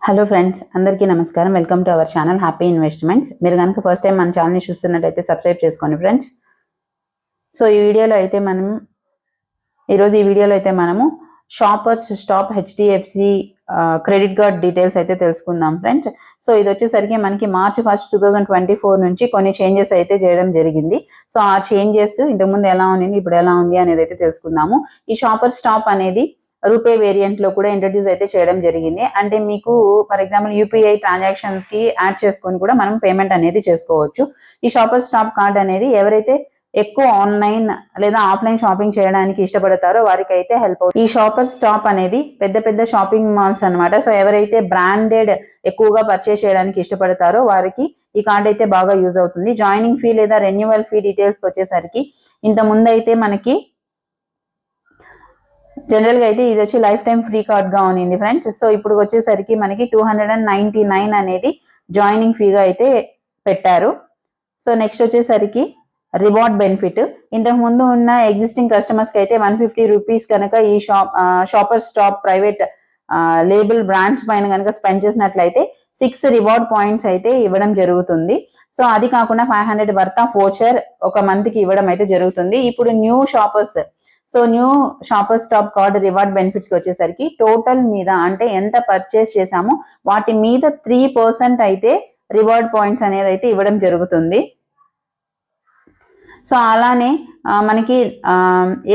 Hello friends, అందరికీ నమస్కారం. Welcome to our channel happy investments. మీరు కనుక ఫస్ట్ టైం మన ఛానల్ని చూస్తున్నట్టయితే సబ్స్క్రైబ్ చేసుకోండి ఫ్రెండ్స్. సో ఈ వీడియోలో అయితే మనము shoppers stop HDFC credit card details అయితే తెలుసుకుందాం ఫ్రెండ్స్. సో ఇది వచ్చేసరికి మనకి March 1, 2024 నుంచి కొన్ని చేంజెస్ అయితే చేయడం జరిగింది. సో ఆ చేంజెస్ ఇంతకుముందు ఎలా ఉంది, ఇప్పుడు ఎలా ఉంది అనేది అయితే తెలుసుకుందాము. ఈ షాపర్ స్టాప్ అనేది రూపే వేరియంట్ లో కూడా ఇంట్రడ్యూస్ అయితే చేయడం జరిగింది. అంటే మీకు ఫర్ ఎగ్జాంపుల్ యూపీఐ ట్రాన్సాక్షన్స్ కి యాడ్ చేసుకొని కూడా మనం పేమెంట్ అనేది చేసుకోవచ్చు. ఈ షాపర్ స్టాప్ కార్డ్ అనేది ఎవరైతే ఎక్కువ ఆన్లైన్ లేదా ఆఫ్లైన్ షాపింగ్ చేయడానికి ఇష్టపడతారో వారికి అయితే హెల్ప్ అవుతుంది. ఈ షాపర్ స్టాప్ అనేది పెద్ద పెద్ద షాపింగ్ మాల్స్ అనమాట. సో ఎవరైతే బ్రాండెడ్ ఎక్కువగా పర్చేస్ చేయడానికి ఇష్టపడతారో వారికి ఈ కార్డ్ అయితే బాగా యూజ్ అవుతుంది. జాయినింగ్ ఫీ లేదా రెన్యువల్ ఫీ డీటెయిల్స్ వచ్చేసరికి ఇంత ముందు అయితే మనకి జనరల్ గా అయితే ఇది వచ్చి లైఫ్ టైం ఫ్రీ కార్డ్ గా ఉంది ఫ్రెండ్స్. సో ఇప్పుడు వచ్చేసరికి మనకి 299 అనేది జాయినింగ్ ఫీగా అయితే పెట్టారు. సో నెక్స్ట్ వచ్చేసరికి రివార్డ్ బెనిఫిట్. ఇంతకు ముందు ఉన్న ఎగ్జిస్టింగ్ కస్టమర్స్ కి అయితే 150 రూపీస్ కనుక ఈ shopper stop private label brands పైన కనుక స్పెండ్ చేసినట్లయితే 6 రివార్డ్ పాయింట్స్ అయితే ఇవ్వడం జరుగుతుంది. సో అది కాకుండా 500 వర్త్ ఆఫ్ వోచర్ ఒక మంత్ కి ఇవ్వడం అయితే జరుగుతుంది. ఇప్పుడు new shopper stop card reward benefits కి వచ్చేసరికి టోటల్ మీద అంటే ఎంత పర్చేస్ చేసామో వాటి మీద 3% అయితే రివార్డ్ పాయింట్స్ అనేది అయితే ఇవ్వడం జరుగుతుంది. సో అలానే మనకి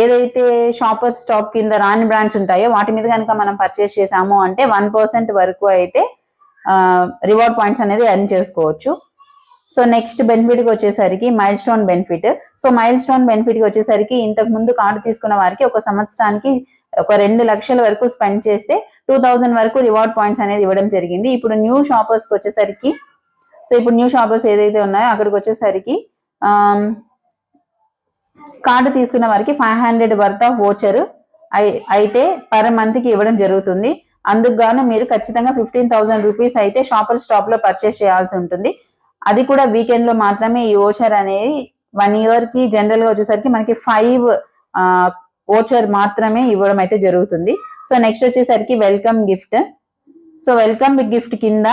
ఏదైతే షాపర్ స్టాప్ కింద రాని బ్రాండ్స్ ఉంటాయో వాటి మీద కనుక మనం పర్చేస్ చేసాము అంటే 1% వరకు అయితే రివార్డ్ పాయింట్స్ అనేది ఎర్న్ చేసుకోవచ్చు. సో నెక్స్ట్ బెనిఫిట్ కి వచ్చేసరికి mile stone benefit. So mile stone benefit కి వచ్చేసరికి ఇంతకు ముందు కార్డు తీసుకున్న వారికి ఒక సంవత్సరానికి ఒక 2 లక్షల వరకు స్పెండ్ చేస్తే 2000 వరకు రివార్డ్ పాయింట్స్ అనేది ఇవ్వడం జరిగింది. ఇప్పుడు న్యూ షాపర్స్ కి వచ్చేసరికి ఇప్పుడు న్యూ షాపర్స్ ఏదైతే ఉన్నాయో అక్కడికి వచ్చేసరికి కార్డు తీసుకున్న వారికి 500 వర్త్ ఆఫ్ వోచర్ అయితే పర్ మంత్ కి ఇవ్వడం జరుగుతుంది. అందుకు గాను మీరు ఖచ్చితంగా 15,000 రూపీస్ అయితే షాపర్ స్టాప్ లో పర్చేస్ చేయాల్సి ఉంటుంది. అది కూడా వీకెండ్ లో మాత్రమే ఈ వోచర్ అనేది 1 ఇయర్ కి జనరల్ గా వచ్చేసరికి మనకి 5 వోచర్ మాత్రమే ఇవ్వడం అయితే జరుగుతుంది. సో నెక్స్ట్ వచ్చేసరికి welcome gift. So welcome gift కింద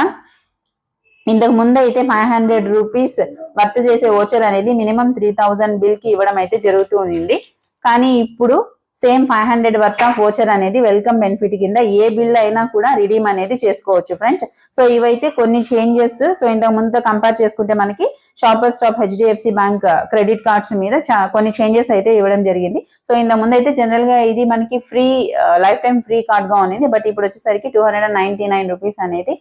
ఇంతకు ముందు అయితే 500 రూపీస్ వర్త్ చేసే వోచర్ అనేది మినిమం 3000 బిల్ కి ఇవ్వడం అయితే జరుగుతూ ఉంది. కానీ ఇప్పుడు సేమ్ 500 వర్త్ ఆఫ్ వోచర్ అనేది వెల్కమ్ బెనిఫిట్ కింద ఏ బిల్ అయినా కూడా రిడీమ్ అనేది చేసుకోవచ్చు ఫ్రెండ్స్. సో ఇవైతే కొన్ని చేంజెస్. సో ఇంతకు ముందుతో కంపేర్ చేసుకుంటే మనకి shopper stop HDFC bank credit cards మీద కొన్ని చేంజెస్ అయితే ఇవ్వడం జరిగింది. సో ఇంతకు ముందు అయితే జనరల్ గా ఇది మనకి free life time free card గా ఉంది. బట్ ఇప్పుడు వచ్చేసరికి 299 రూపీస్ అనేది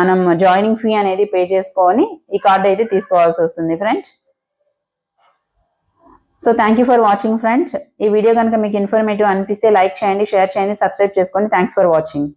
మనం జాయినింగ్ ఫీ అనేది పే చేసుకొని ఈ కార్డు అయితే తీసుకోవాల్సి వస్తుంది friends. So thank you for watching friends. ఈ వీడియో కనుక మీకు ఇన్ఫర్మేటివ్ అనిపిస్తే లైక్ చేయండి, షేర్ చేయండి, సబ్స్క్రైబ్ చేసుకోండి. Thanks for watching.